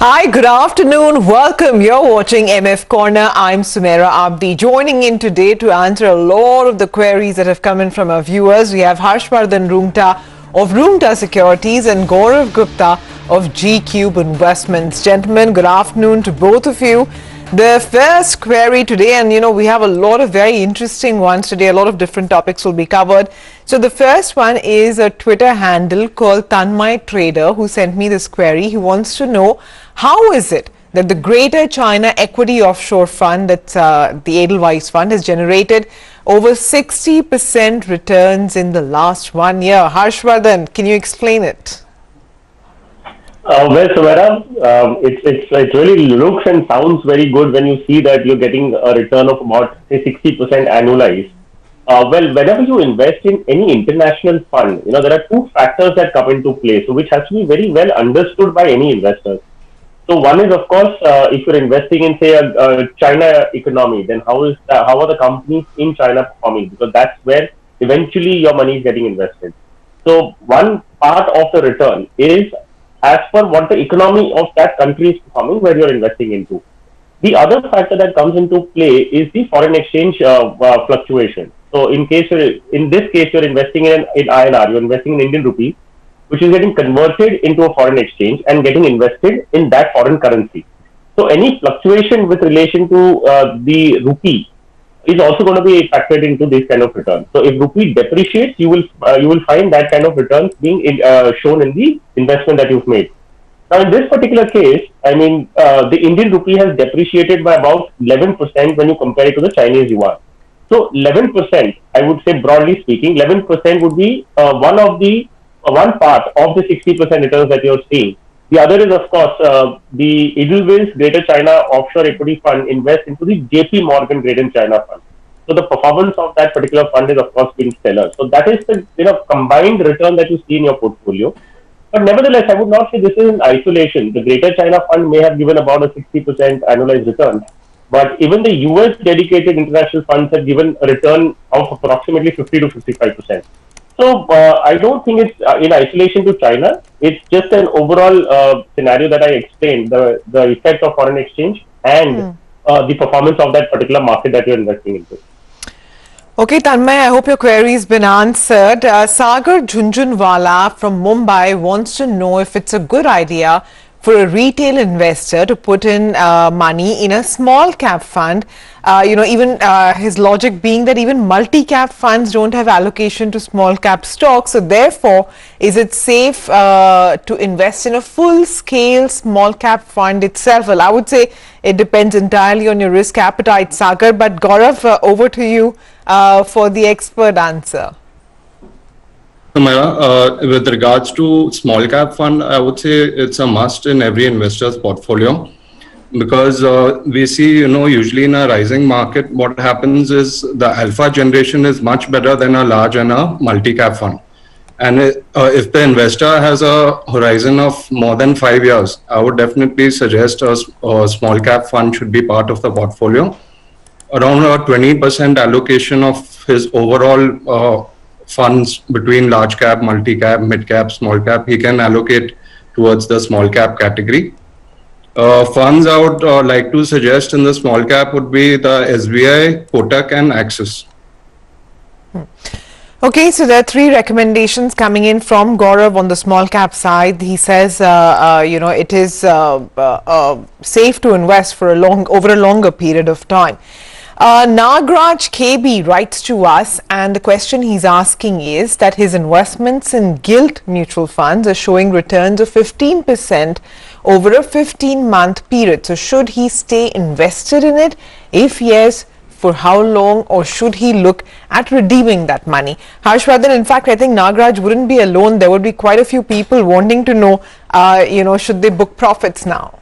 Hi, good afternoon. Welcome. You're watching MF Corner. I'm Sumaira Abdi. Joining in today to answer a lot of the queries that have come in from our viewers, we have Harshvardhan Rungta of Rungta Securities and Gaurav Gupta of G Cube Investments. Gentlemen, good afternoon to both of you. The first query today, and we have a lot of very interesting ones today. A lot of different topics will be covered. So the first one is a Twitter handle called Tanmay Trader who sent me this query. He wants to know, how is it that the Greater China Equity Offshore Fund, that's the Edelweiss Fund, has generated over 60% returns in the last 1 year? Harshvardhan, can you explain it? Well, Sumera, it really looks and sounds very good when you see that you're getting a return of about say 60% annualized. Well, whenever you invest in any international fund, there are two factors that come into play, so which has to be very well understood by any investor. So one is, of course, if you're investing in say a China economy, then how are the companies in China performing? Because that's where eventually your money is getting invested. So one part of the return is as per what the economy of that country is performing, where you're investing into. The other factor that comes into play is the foreign exchange fluctuation. So in this case, you're investing in INR, you're investing in Indian rupee, which is getting converted into a foreign exchange and getting invested in that foreign currency. So any fluctuation with relation to the rupee is also going to be factored into this kind of return. So if rupee depreciates, you will find that kind of returns being shown in the investment that you've made. Now, in this particular case, I mean, the Indian rupee has depreciated by about 11% when you compare it to the Chinese yuan. So 11%, I would say broadly speaking, 11% would be one part of the 60% returns that you're seeing. The other is, of course, the Edelweiss Greater China Offshore Equity Fund invests into the JP Morgan Greater China Fund. So the performance of that particular fund is, of course, being stellar. So that is the combined return that you see in your portfolio. But nevertheless, I would not say this is in isolation. The Greater China Fund may have given about a 60% annualized return, but even the US dedicated international funds have given a return of approximately 50 to 55%. So I don't think it's in isolation to China. It's just an overall scenario that I explained, the effect of foreign exchange and the performance of that particular market that you're investing into. Okay, Tanmay, I hope your query has been answered. Sagar Jhunjhunwala from Mumbai wants to know if it's a good idea for a retail investor to put in money in a small cap fund. Even his logic being that even multi-cap funds don't have allocation to small cap stocks. So therefore, is it safe to invest in a full-scale small cap fund itself? Well, I would say it depends entirely on your risk appetite, Sagar. But Gaurav, over to you for the expert answer. With regards to small cap fund, I would say it's a must in every investor's portfolio, because we see, usually in a rising market, what happens is the alpha generation is much better than a large and a multi-cap fund. And if the investor has a horizon of more than 5 years, I would definitely suggest a small cap fund should be part of the portfolio. Around a 20% allocation of his overall funds between large cap, multi-cap, mid-cap, small cap, he can allocate towards the small cap category. Funds I would like to suggest in the small cap would be the SBI, Kotak and Axis. Okay, so there are three recommendations coming in from Gaurav on the small cap side. He says, it is safe to invest for over a longer period of time. Nagraj KB writes to us, and the question he's asking is that his investments in Gilt mutual funds are showing returns of 15% over a 15-month period. So should he stay invested in it? If yes, for how long, or should he look at redeeming that money? Harshvardhan, in fact, I think Nagraj wouldn't be alone. There would be quite a few people wanting to know, should they book profits now?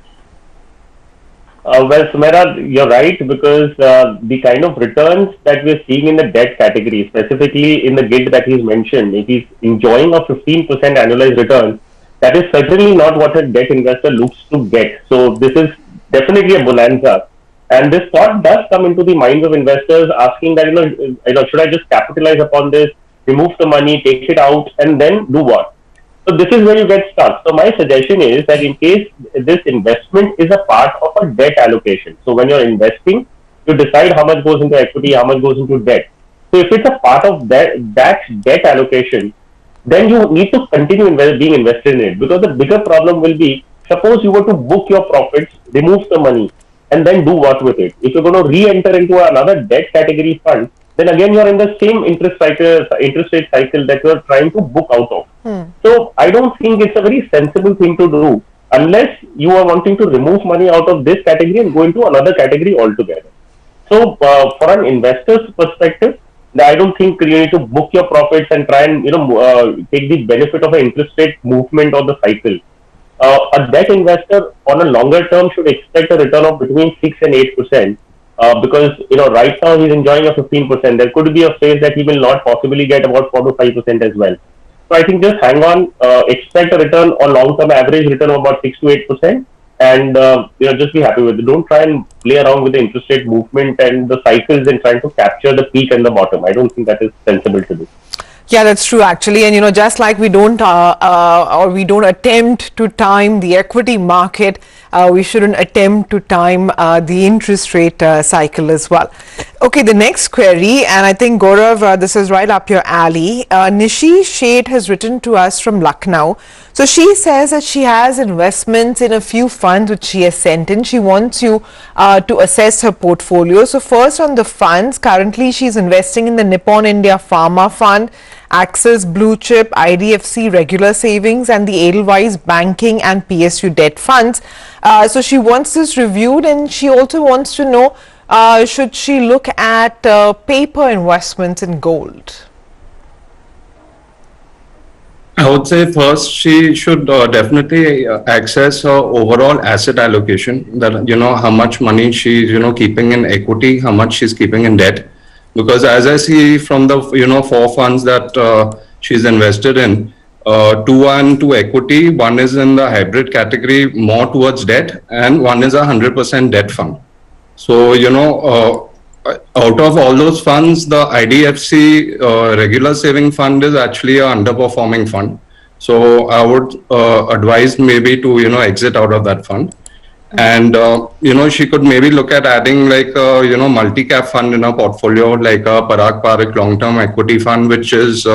Well, Sumera, you're right, because the kind of returns that we're seeing in the debt category, specifically in the Gilt that he's mentioned, if he's enjoying a 15% annualized return, that is certainly not what a debt investor looks to get. So this is definitely a bonanza. And this thought does come into the minds of investors, asking that, should I just capitalize upon this, remove the money, take it out, and then do what? So this is where you get stuck. So my suggestion is that in case this investment is a part of a debt allocation. So when you're investing, you decide how much goes into equity, how much goes into debt. So if it's a part of that debt allocation, then you need to continue being invested in it, because the bigger problem will be, suppose you were to book your profits, remove the money, and then do what with it. If you're going to re-enter into another debt category fund, then again you're in the same interest rate cycle that you're trying to book out of. So I don't think it's a very sensible thing to do unless you are wanting to remove money out of this category and go into another category altogether. So for an investor's perspective, I don't think you need to book your profits and try and take the benefit of an interest rate movement of the cycle. A debt investor on a longer term should expect a return of between 6 and 8%, because right now he's enjoying a 15%. There could be a phase that he will not possibly get about 4 to 5% as well. So I think just hang on, expect a return on long term average return of about 6 to 8%, and just be happy with it. Don't try and play around with the interest rate movement and the cycles and trying to capture the peak and the bottom. I don't think that is sensible to do. Yeah, that's true actually. And just like we don't attempt to time the equity market, we shouldn't attempt to time the interest rate cycle as well. Okay, the next query, and I think Gaurav, this is right up your alley. Nishi Shade has written to us from Lucknow. So she says that she has investments in a few funds which she has sent in. She wants you to assess her portfolio. So first on the funds, currently she's investing in the Nippon India Pharma Fund, Axis Blue Chip, IDFC Regular Savings, and the Edelweiss Banking and PSU Debt Funds. So she wants this reviewed, and she also wants to know, should she look at paper investments in gold? I would say first she should definitely access her overall asset allocation, that how much money she's keeping in equity, how much she's keeping in debt. Because as I see from the 4 funds that she's invested in, 2 are into equity, 1 is in the hybrid category more towards debt, and 1 is a 100% debt fund. So out of all those funds, the IDFC regular saving fund is actually an underperforming fund. So I would advise maybe to exit out of that fund. And she could maybe look at adding like a multi-cap fund in her portfolio, like a Parag Parikh long-term equity fund, which is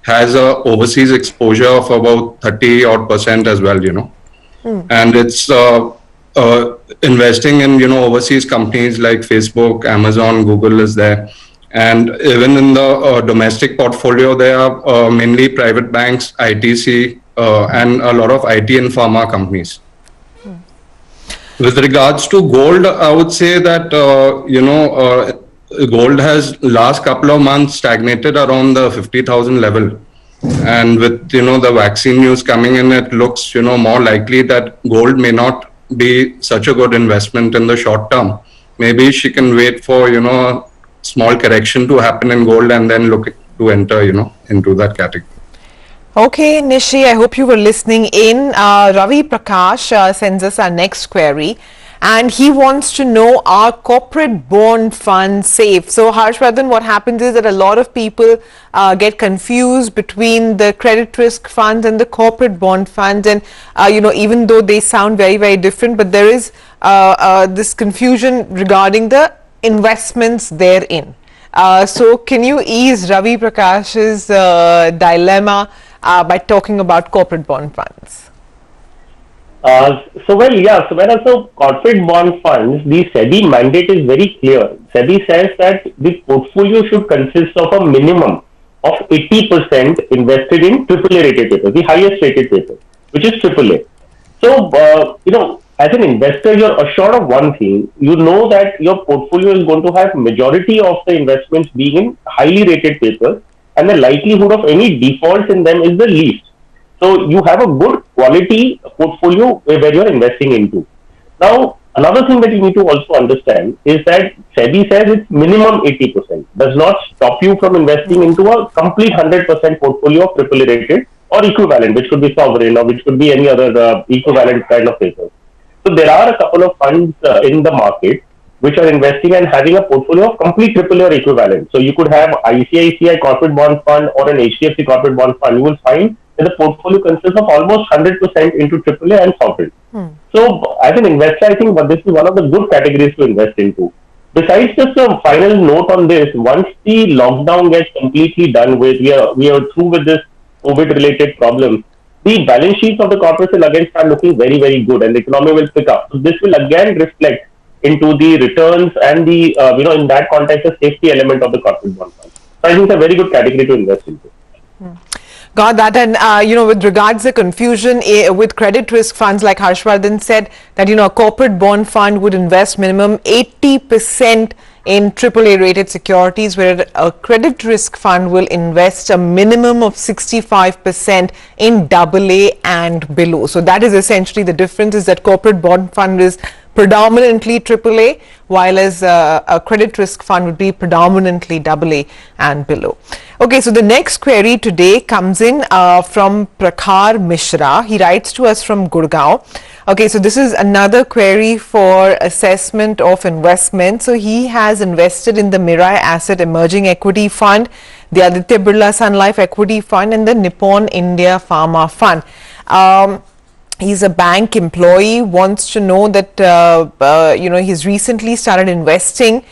has a overseas exposure of about 30% as well. And it's investing in overseas companies like Facebook, Amazon, Google is there. And even in the domestic portfolio, there are mainly private banks, ITC, and a lot of IT and pharma companies. With regards to gold, I would say that gold has last couple of months stagnated around the 50,000 level, and with the vaccine news coming in, it looks more likely that gold may not be such a good investment in the short term. Maybe she can wait for a small correction to happen in gold and then look to enter into that category. Okay, Nishi, I hope you were listening in. Ravi Prakash sends us our next query, and he wants to know, are corporate bond funds safe? So, Harshvardhan, what happens is that a lot of people get confused between the credit risk funds and the corporate bond funds, and even though they sound very, very different, but there is this confusion regarding the investments therein. So, can you ease Ravi Prakash's dilemma by talking about corporate bond funds? So when also corporate bond funds, the SEBI mandate is very clear. SEBI says that the portfolio should consist of a minimum of 80% invested in AAA rated papers, the highest rated paper, which is AAA. So, as an investor, you're assured of one thing. You know that your portfolio is going to have majority of the investments being in highly rated papers, and the likelihood of any defaults in them is the least. So you have a good quality portfolio where you're investing into. Now, another thing that you need to also understand is that SEBI says it's minimum 80%. Does not stop you from investing into a complete 100% portfolio of AAA rated or equivalent, which could be sovereign or which could be any other equivalent kind of paper. So there are a couple of funds in the market which are investing and having a portfolio of complete AAA or equivalent. So you could have ICICI corporate bond fund or an HDFC corporate bond fund. You will find that the portfolio consists of almost 100% into AAA and sovereign. So, as an investor, I think this is one of the good categories to invest into. Besides, just a final note on this: once the lockdown gets completely done with, we are through with this COVID-related problem. The balance sheets of the corporates will again start looking very, very good, and the economy will pick up. So, this will again reflect into the returns and the in that context, the safety element of the corporate bond fund. So, I think it's a very good category to invest into. Got that. And, with regards to confusion with credit risk funds, like Harshvardhan said, that, a corporate bond fund would invest minimum 80% in AAA rated securities, where a credit risk fund will invest a minimum of 65% in AA and below. So that is essentially the difference, is that corporate bond fund is predominantly AAA, while as a credit risk fund would be predominantly AA and below. Okay, so the next query today comes in from Prakhar Mishra. He writes to us from Gurgaon. Okay, so this is another query for assessment of investment. So he has invested in the Mirae Asset Emerging Equity Fund, the Aditya Birla Sun Life Equity Fund, and the Nippon India Pharma Fund. He's a bank employee, wants to know that, he's recently started investing.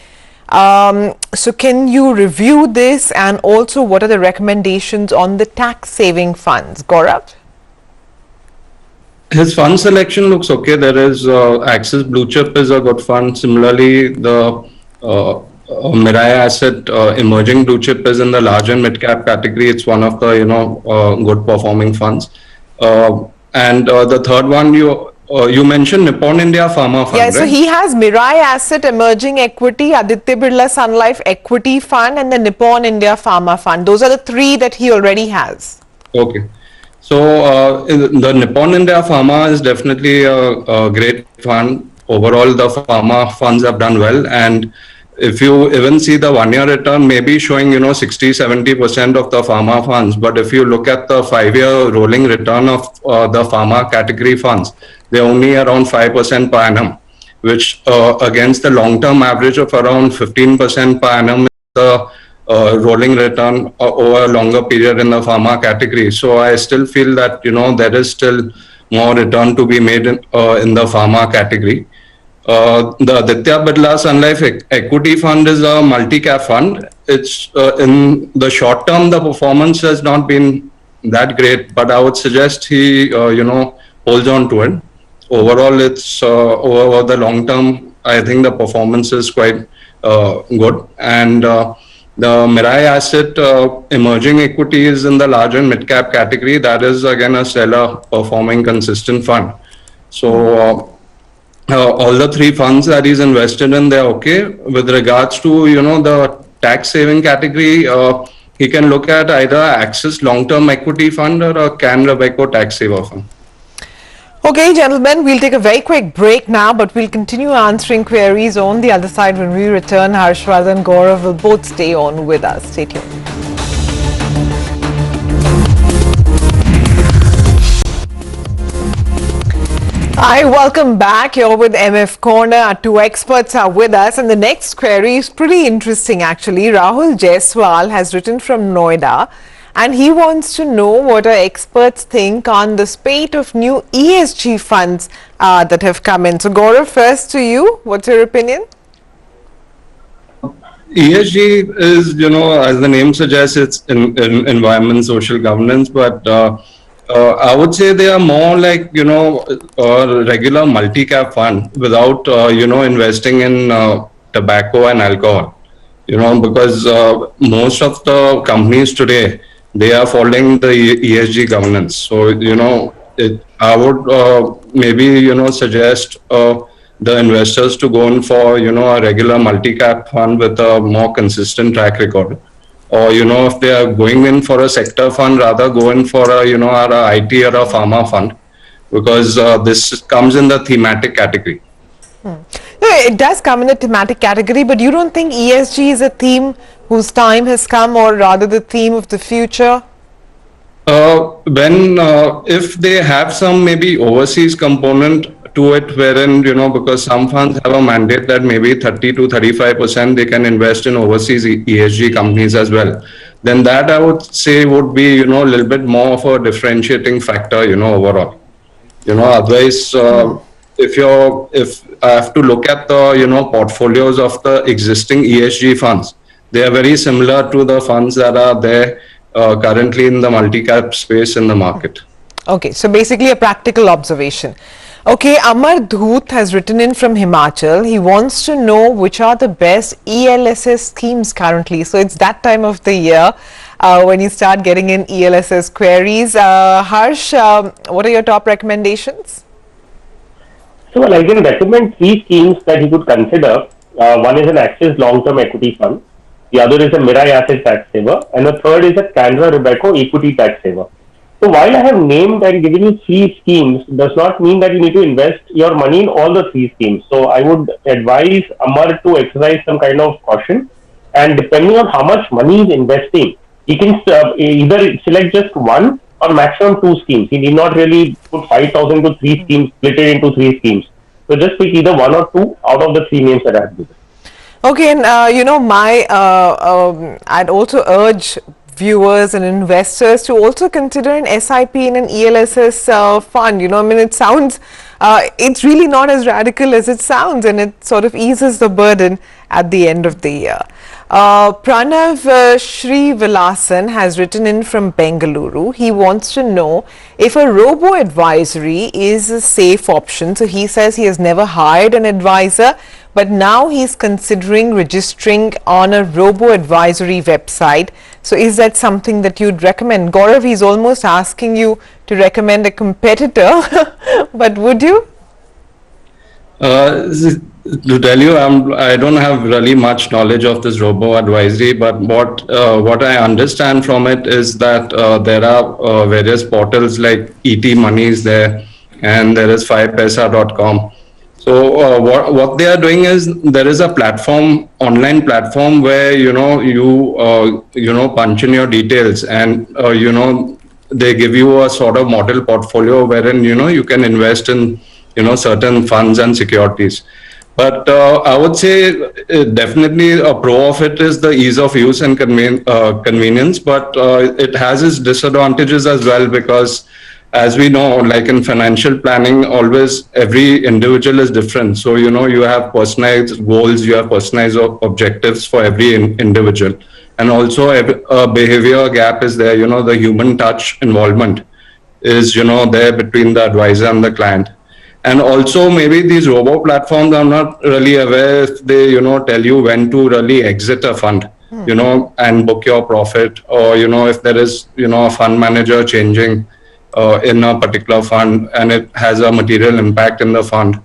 So can you review this, and also what are the recommendations on the tax saving funds? Gaurav? His fund selection looks okay. There is Axis Blue Chip is a good fund. Similarly, the Mirae Asset Emerging Blue Chip is in the large and mid cap category. It's one of the good performing funds. And the third one you mentioned Nippon India Pharma Fund. Yeah, so right? he has Mirae Asset Emerging Equity, Aditya Birla Sun Life Equity Fund, and the Nippon India Pharma Fund. Those are the three that he already has. Okay. So the Nippon India Pharma is definitely a great fund. Overall, the pharma funds have done well, and if you even see the 1 year return, maybe showing 60-70% of the pharma funds, but if you look at the 5-year rolling return of the pharma category funds, they're only around 5% per annum, which against the long-term average of around 15% per annum, the rolling return over a longer period in the pharma category. So I still feel that there is still more return to be made in the pharma category. The Aditya Birla Sun Life Equity Fund is a multi-cap fund. It's in the short term, the performance has not been that great, but I would suggest he holds on to it. Overall, it's over the long term, I think the performance is quite good. And the Mirae Asset Emerging Equity is in the large and mid cap category. That is again a stellar performing consistent fund. So all the three funds that he's invested in, they're okay. With regards to the tax saving category, he can look at either Axis Long Term Equity Fund or a Can Robeco Tax Saver Fund. Okay, gentlemen, we'll take a very quick break now, but we'll continue answering queries on the other side when we return. Harshvardhan and Gaurav will both stay on with us. Stay tuned. Hi, welcome back. You're with MF Corner. Our two experts are with us, and the next query is pretty interesting actually. Rahul Jaiswal has written from Noida, and he wants to know what our experts think on the spate of new ESG funds that have come in. So Gaurav, first to you, what's your opinion? ESG is, as the name suggests, it's in environment, social governance, but I would say they are more like, a regular multi-cap fund without, investing in tobacco and alcohol, because most of the companies today, they are following the ESG governance. So, I would maybe, suggest the investors to go in for, a regular multi-cap fund with a more consistent track record. Or, if they are going in for a sector fund, rather go in for a, a IT or a pharma fund, because this comes in the thematic category. No, it does come in the thematic category, but you don't think ESG is a theme whose time has come, or rather the theme of the future? If they have some maybe overseas component to it wherein, because some funds have a mandate that maybe 30 to 35% they can invest in overseas ESG companies as well. Then that I would say would be, a little bit more of a differentiating factor, overall. Otherwise, if I have to look at the, portfolios of the existing ESG funds, they are very similar to the funds that are there currently in the multi-cap space in the market. Okay, so basically a practical observation. Okay, Amar Dhoot has written in from Himachal. He wants to know which are the best ELSS schemes currently. So it's that time of the year when you start getting in ELSS queries. Harsh, what are your top recommendations? So, well, I can recommend three schemes that you could consider. One is an Axis Long-Term Equity Fund. The other is a Mirai Asset Tax Saver. And the third is a Canara Robeco Equity Tax Saver. So while I have named and given you three schemes, does not mean that you need to invest your money in all the three schemes. So I would advise Amar to exercise some kind of caution, and depending on how much money he's investing, he can either select just one or maximum two schemes. He need not really put 5,000 to three schemes, split it into three schemes. So just pick either one or two out of the three names that I have given. Okay, and I'd also urge viewers and investors to also consider an SIP in an ELSS fund. It sounds, it's really not as radical as it sounds, and it sort of eases the burden at the end of the year. Pranav Srivilasan has written in from Bengaluru. He wants to know if a robo-advisory is a safe option. So he says he has never hired an advisor, but now he's considering registering on a robo-advisory website. So is that something that you'd recommend? Gaurav, he's almost asking you to recommend a competitor, but would you? To tell you, I don't have really much knowledge of this robo-advisory, but what I understand from it is that there are various portals like ET Money is there, and there is 5paisa.com. So what they are doing is there is a platform, online platform where you punch in your details, and they give you a sort of model portfolio wherein you can invest in certain funds and securities. But I would say definitely a pro of it is the ease of use and convenience, but it has its disadvantages as well, because as we know, like in financial planning, always every individual is different. So, you have personalized goals, you have personalized objectives for every individual. And also a behavior gap is there, the human touch involvement is, there between the advisor and the client. And also maybe these robo platforms, I'm not really aware if they, tell you when to really exit a fund, and book your profit, or, if there is, a fund manager changing in a particular fund and it has a material impact in the fund.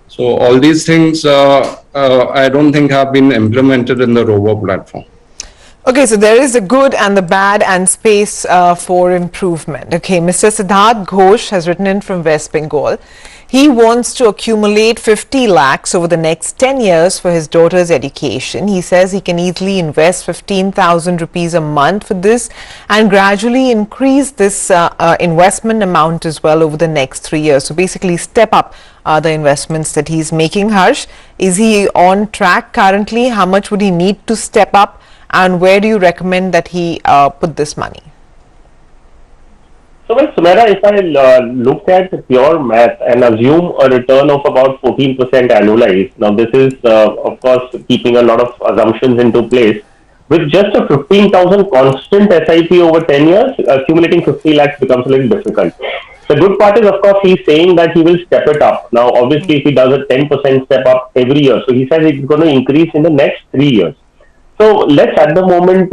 So all these things, I don't think have been implemented in the robo platform. Okay, so there is the good and the bad and space for improvement. Okay, Mr. Siddharth Ghosh has written in from West Bengal. He wants to accumulate 50 lakhs over the next 10 years for his daughter's education. He says he can easily invest 15,000 rupees a month for this and gradually increase this investment amount as well over the next 3 years. So basically step up the investments that he's making. Harsh, is he on track currently? How much would he need to step up? And where do you recommend that he put this money? So, well, Sumera, if I look at pure math and assume a return of about 14% annualized, now this is, of course, keeping a lot of assumptions into place. With just a 15,000 constant SIP over 10 years, accumulating 50 lakhs becomes a little difficult. The good part is, of course, he's saying that he will step it up. Now, obviously, if he does a 10% step up every year, so he says it's going to increase in the next 3 years. So let's at the moment,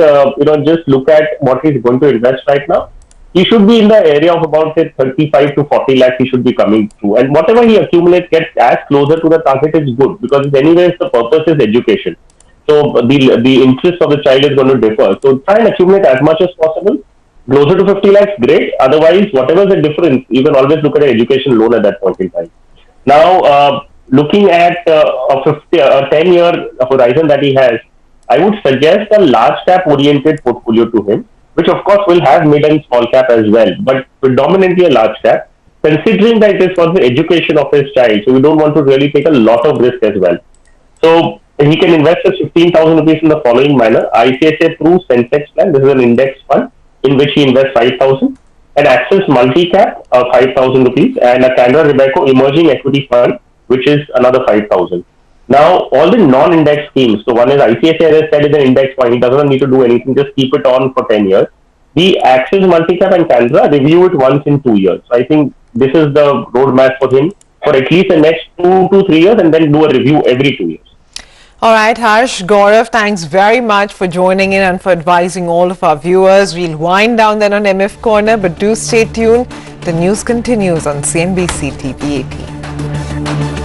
just look at what he's going to invest right now. He should be in the area of about, say, 35 to 40 lakhs he should be coming through. And whatever he accumulates gets as closer to the target is good, because anyways the purpose is education. So the interest of the child is going to differ. So try and accumulate as much as possible. Closer to 50 lakhs, great. Otherwise, whatever the difference, you can always look at an education loan at that point in time. Now, looking at a 10-year horizon that he has, I would suggest a large cap oriented portfolio to him, which of course will have mid and small cap as well, but predominantly a large cap. considering that it is for the education of his child, so we don't want to really take a lot of risk as well. So he can invest his 15,000 rupees in the following manner: ICICI Pru Sensex Plan. This is an index fund in which he invests 5,000. An Axis Multi-Cap 5,000 rupees, and a Canara Robeco Emerging Equity Fund, which is another 5,000. Now, all the non-index schemes, so one is ICICI, as I said, is an index fund. He doesn't need to do anything, just keep it on for 10 years. The Axis Multi-Cap and Canara review it once in 2 years. So I think this is the roadmap for him for at least the next 2 to 3 years, and then do a review every 2 years. All right, Harsh, Gaurav, thanks very much for joining in and for advising all of our viewers. We'll wind down then on MF Corner, but do stay tuned. The news continues on CNBC TV 18.